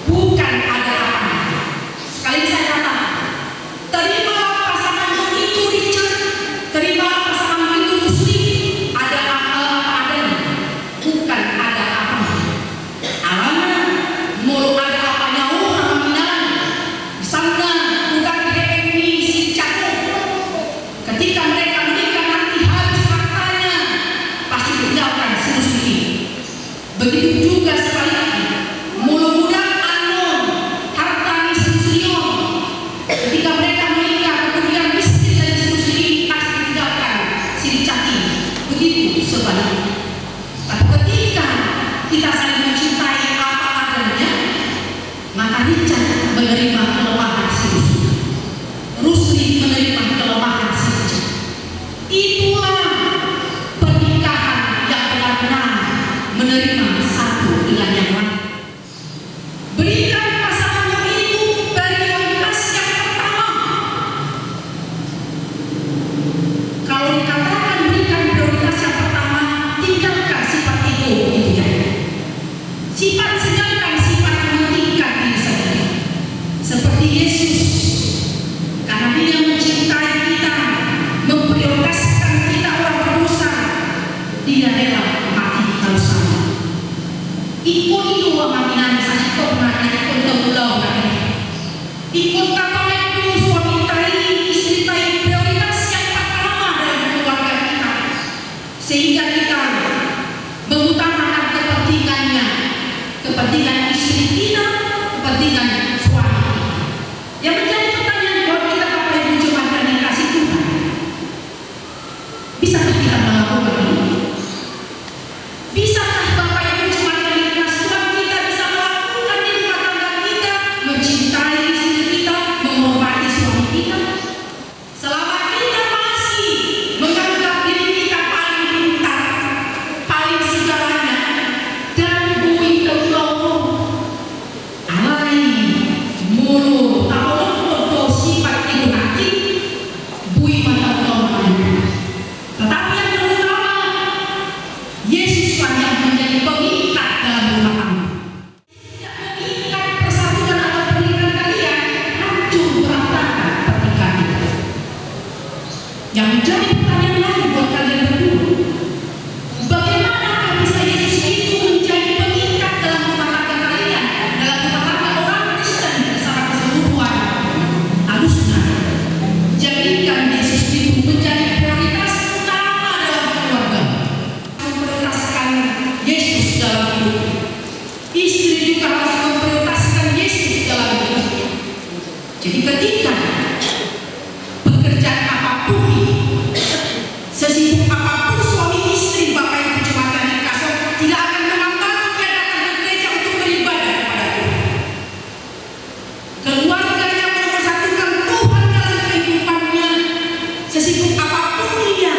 Bukan ada apa. Sekali saya katakan, terimalah pasanganmu itu Richard, terimalah pasanganmu itu Muslim. Ada apa adanya? Bukan ada apa. Alamak, mau ada apanya orang Minang. Di sana bukan DMI si Cakung. Ketika mereka menikah nanti habis hartanya pasti tinggalkan sendiri. Begitu juga sebaliknya. Mudah-mudahan anon harta sendirian. Ketika mereka menikah kemudian istri dan sendiri pasti tinggalkan si Cakung. Begitu sebaliknya. Tapi ketika kita saling mencintai apa adanya, maka Richard menerima kelemahan si Rusli menerima kelemahan si Richard. Itulah pernikahan yang benar-benar menerima satu dengan yang lain. Berikan pasanganmu itu prioritas yang pertama. Kalau dikatakan berikan prioritas yang pertama, tinggalkan sifat itu ya. Sifat sedangkan sifat mementingkan diri sendiri. Seperti Yesus, karena Dia mencintai kita, memprioritaskan kita orang berdosa, Dia rela mati di kayu salib. Ikut itu wamakinan saya pernah ikut kemulau kami. Ikut kapal itu suami tadi, istri tadi prioritas yang pertama dalam keluarga kita, sehingga kita mengutamakan kepentingannya, kepentingan istri kita, kepentingan suami. Yang menjadi pertanyaan buat kita Bapak Ibu Jemaat yang dikasih Tuhan, bisakah kita melakukan ini? Bisakah Bapak Ibu Jemaat yang dikasih Tuhan kita bisa melakukan di rumah tangga kita, mencintai istri kita, Yang menjadi pertanyaan lagi buat kalian berdua, bagaimanakah bisa Yesus itu menjadi pengikat dalam rumah tangga kalian, dalam rumah tangga orang Kristen secara keseluruhan? Harusnya jadikan Yesus itu menjadi prioritas utama dalam keluarga, memprioritaskan Yesus dalam hidup. Istri juga harus memprioritaskan Yesus dalam hidup. Jadi ketika pekerjaan apapun, sesibuk apapun suami istri bapak ibu jemaat yang dikasih, tidak akan mengantarkan dia datang ke gereja untuk beribadah kepada Tuhan. Keluarga yang mempersatukan Tuhan dalam kehidupannya, sesibuk apapun dia,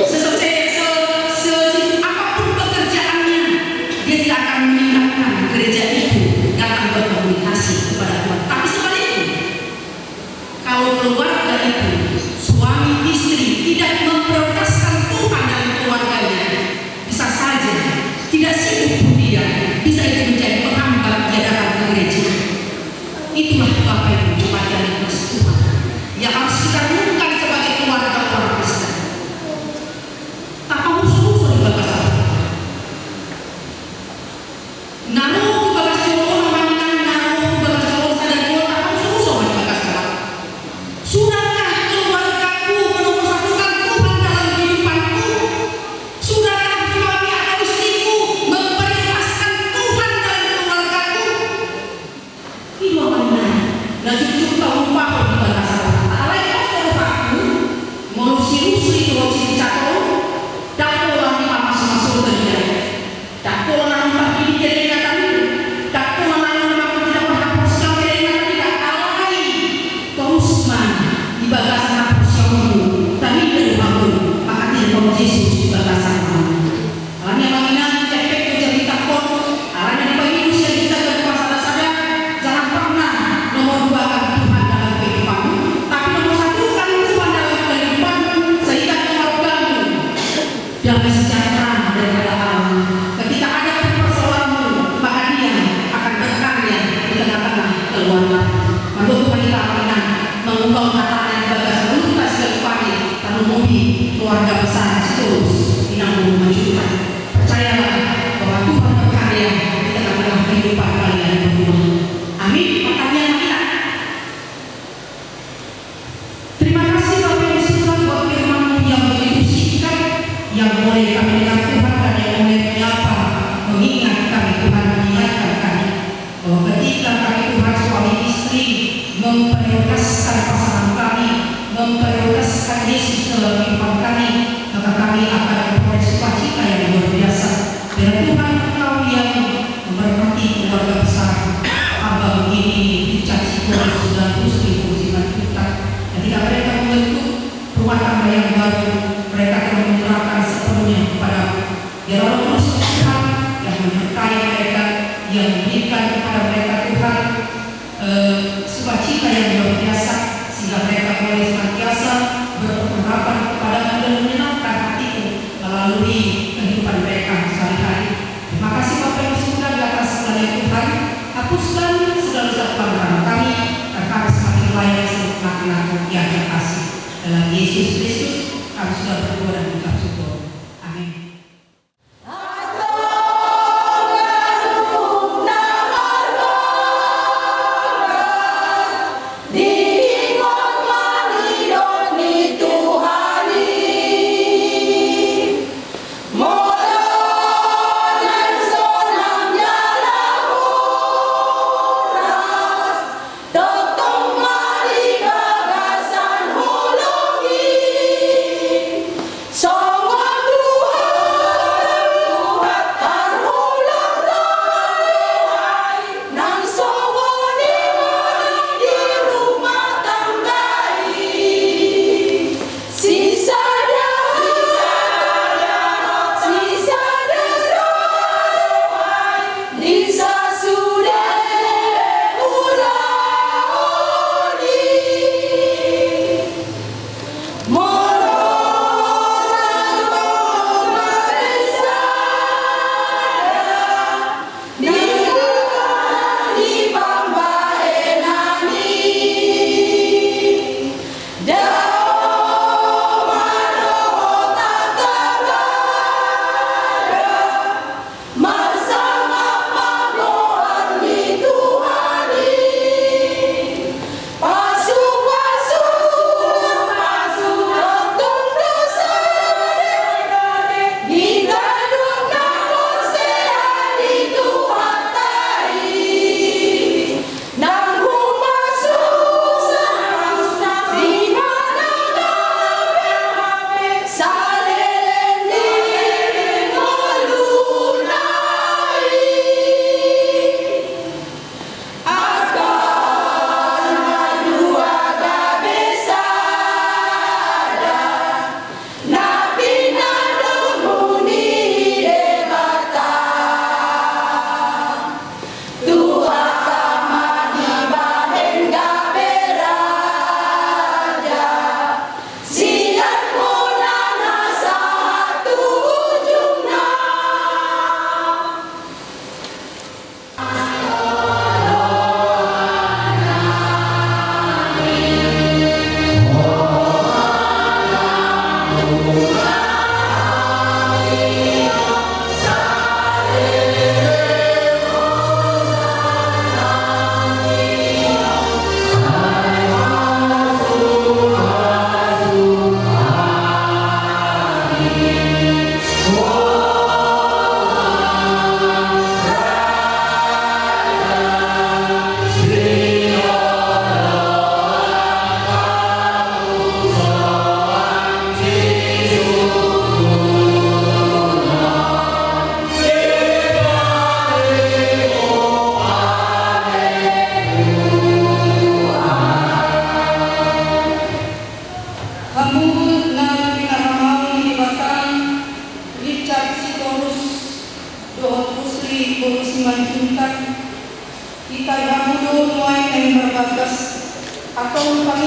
sesibuk apapun pekerjaannya, dia tidak akan meninggalkan gereja itu datang berkomunikasi kepada Tuhan. Tapi sebaliknya, kalau keluarga itu suami istri tidak memprioritaskan Tuhan dalam keluarganya, bisa saja tidak sibuk pun dia, bisa itu menjadi penghambat dia datang ke gereja. Itulah Bapak Ibu jemaat yang dikasihi Tuhan, yang harus kita renungkan sebagai keluarga orang Kristen. Tak musuh-musuh di bagas apa? Naruh di bagas Jawa namanya, naruh di bagas Jawa sadar Jawa, tak musuh-musuh di bagas apa? Sudahkah keluargaku menomorsatukan Tuhan dalam kehidupanku? Sudahkah suami atau istriku memprioritaskan Tuhan dalam keluargaku? Itu mana? Dan cukup tahu bahwa di batas apa? Tak lain kalau aku mau siru-siru kalau si dicakol, tak pola di mama masuk terjadi, tak pola nampak ini jadi kata ini, tak pola nampak tidak berhapus kau jadi kata tidak alai terusman di bagasan hapus kamu, tapi dari kamu akan tidak Yesus di bagasan kamu. Alanya banginan cepet menjadi takut, alanya dibagi usia kita berkuasa saja, jangan pernah nomor 2 kan Tuhan dalam kehidupanmu, tapi nomor 1 kan Tuhan dalam kehidupanmu, sehingga keluargamu damai sejahtera daripada alam. Ketika ada persoalanmu, maka dia akan berkarya di tengah-tengah keluarga. Maka Tuhan kita akan mengubah katanya bagasan untuk kita segala pagi, tanpa mobil keluarga besar terus dinamung majukan. Percayalah bahwa Tuhan berkarya di tengah-tengah kehidupan kalian berdua. Amin. Pertanyaan kita. Terima kasih Bapak Ibu sekalian buat firman-Mu yang begitu singkat, yang boleh kami dengar Tuhan dan yang boleh menyapa, mengingat kami Tuhan, mengingatkan kami bahwa ketika kami Tuhan suami istri memprioritaskan pasangan kami, memprioritaskan Yesus dalam kehidupan kami, maka kami akan memperoleh sukacita yang luar biasa. Dan Tuhan Engkau yang memberkati keluarga besar Abang ini dicaci terus dan terus dipujikan kita. Ketika mereka membentuk rumah tangga yang baru, mereka akan menyerahkan sepenuhnya kepada Biarlah terus Tuhan yang menyertai mereka, yang memberikan kepada mereka Tuhan sukacita yang luar biasa, sehingga mereka boleh senantiasa berpengharapan kepada dan menyenangkan hatimu melalui kehidupan mereka sehari-hari. Terima kasih Bapak Ibu sekalian di atas segala Tuhan, hapuskan segala dosa pelanggaran kami, dan kami semakin layak semakin layak yang terkasih. Dalam Yesus Kristus kami sudah berdoa dan mengucap syukur. Amin. So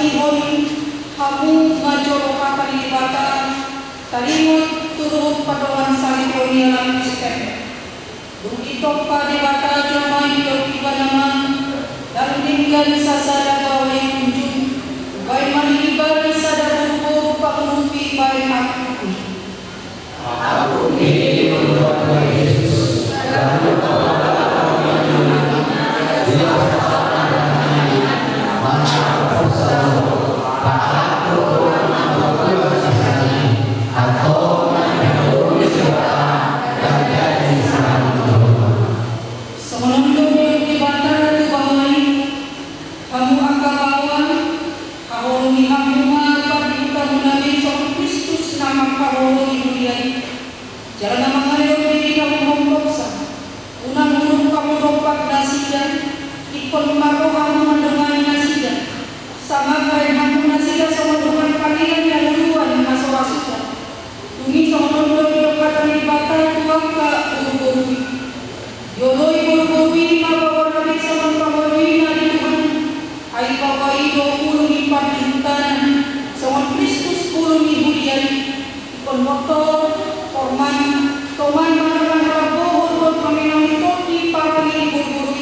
ihon hamu ngajoro kata libata talimut turut padoan salikonia langsung. Dung ito pa dibata jomay ito iba naman dan tinggal sasada gawe kunjung bay manilibar sa darupo pangurupi bay aku. Aku ini Tuhan Yesus dan jalan nama ngayon diri kamu homboksa unang urung kamu dompak nasidan ikon maro kamu mendengar nasidan sama kaya kamu nasidan sama dengan panggilan yang duluan masalah sudah tungi sama nondo hidup kata libata tuang ka uru-uru yoloi uru-uru mabawa nabi sama pangoloi nadi Tuhan hai pawai do ulu lipat hintanan sama Kristus ulu nihudian ikon motor Toman mana raboh untuk meminang itu di para ibu-ibu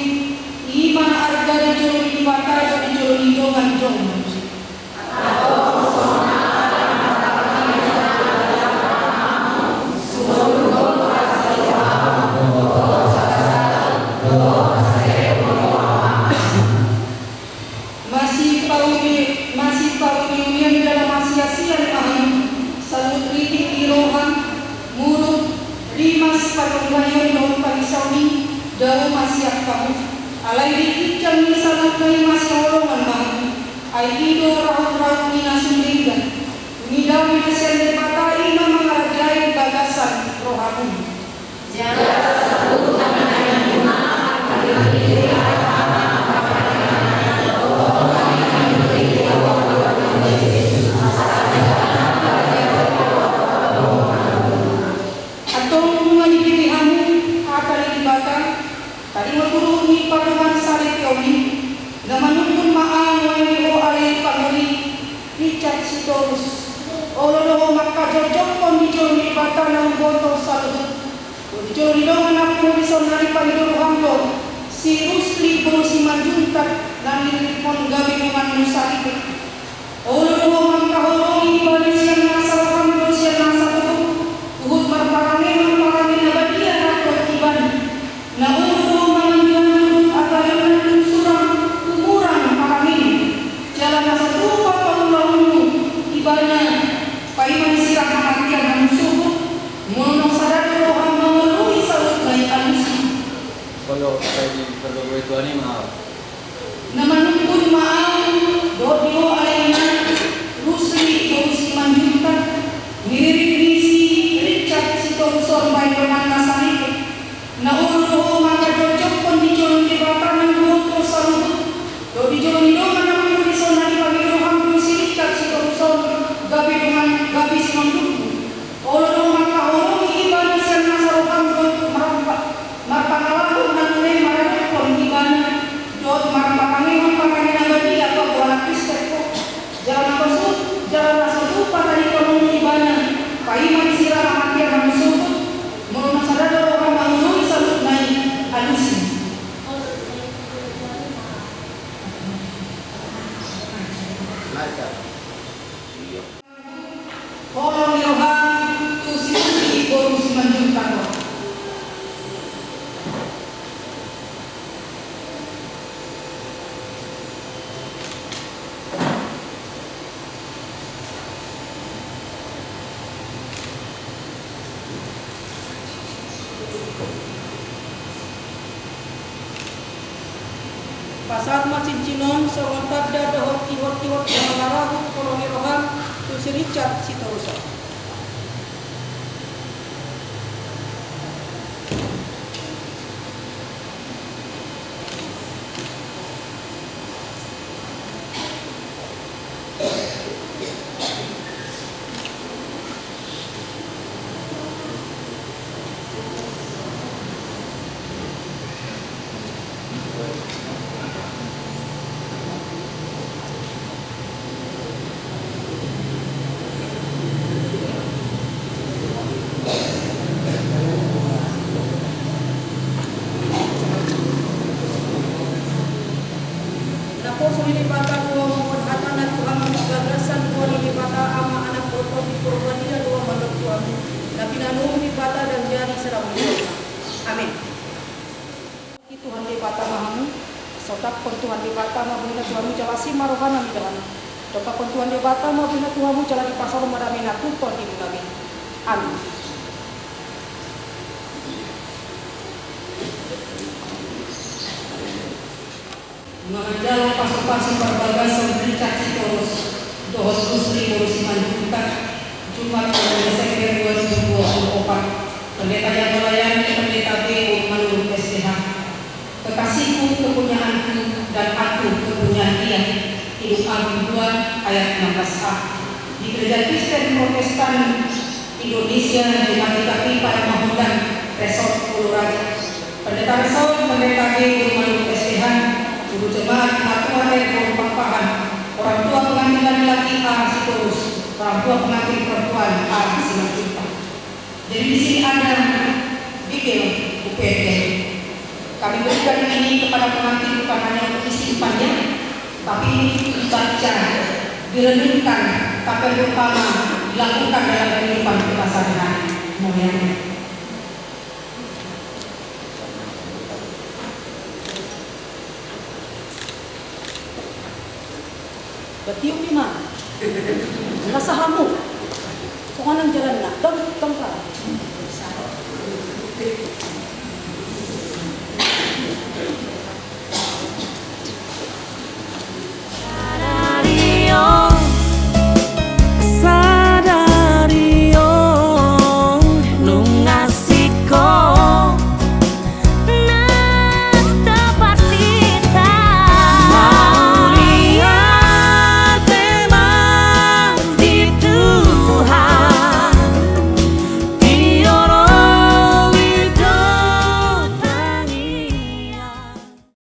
di mana harga di juru di bakar di juru di dongan jong. Masih paunian dalam asiasian ahli salut kritik irohan murut rimas patunggayon daun palisauni daun masyak kamu alai dikicam ni sangat kai masya olongan bangun ai hido raut-raut ni nasundinggan nidau minasian depatai mengarajai bagasan rohamu jangan satu tadi menurut ni paduan salib yomi namanukun maang waniho alai pangoli Richard Sitorus olodoho maka jojokon di joni batana botol salud di joni dongan aku disonari pangidoro hamdo si Rusli berusi manjuntak dan lirikon gabi mengan salib olodoho maka holongi balik siang nasal hamdo siang nasal uhud marparangin abadian atau tiban na jalan nasa tupa pangulangmu ibanya paiman sirah kematian dan subuh monong sadar rohan mengeluhi salut baik anusi kalau saya perlu itu ani maaf namanukun maaf dodio alaina Rusli Yosi Manjuntak mirip misi Richard Sitorus baik dengan nasani na uruh maka cocok kondijon di batanan dua salut dodio mana sonari pagiro hampir silikat si korupson gabi dengan gabi semangkuk orang maka orang ibadah siang nasar hampir marpangalaku nanti marapun ibadah dot marpangangi abadi apa buana Kristen jalan kosong jalan nasar lupa tadi kalau ibadah paiman sirah mati yang masuk menurut sadar orang bangun salut naik alusi Kolong yohan tu sisi borus menjuntak. Pasar macin cinon sewantak dah dohot tiwot yang larahu kolong yohan si Richard Sitorus. bata mabina Tuhanmu jala sima rohana midahan. Doka pentuan dia bata mabina Tuhanmu jala di pasal madamina tuton di nabi. Amin. Mengajar pasal-pasal perbagasan berkat terus dohos kusri urus manjukat Jumat Desember 2024. Pendeta yang melayani pendeta B menurut SDH. Kekasihku kepunyaanku dan aku kepunyaan dia. Hidup Abi 2 ayat 16a. Di Gereja Kristen Protestan Indonesia Jemaat IKP pada Mahmudan Resort Pulau Raja. Pendeta Resort Pendeta B menurut SDH. Guru jemaat Matua Rekor Pampahan. Orang tua pengantin laki-laki A Sitorus. Orang tua pengantin perempuan A Simanjuta. Jadi di sini ada detail UPT. Kami berikan ini kepada pengantin bukan hanya untuk disimpannya, tapi ini dibaca, direnungkan, tapi yang utama dilakukan dalam kehidupan kita sehari-hari. Mohon. Betiup di mana? Nasahamu. Kung anong jalan na, dong ka.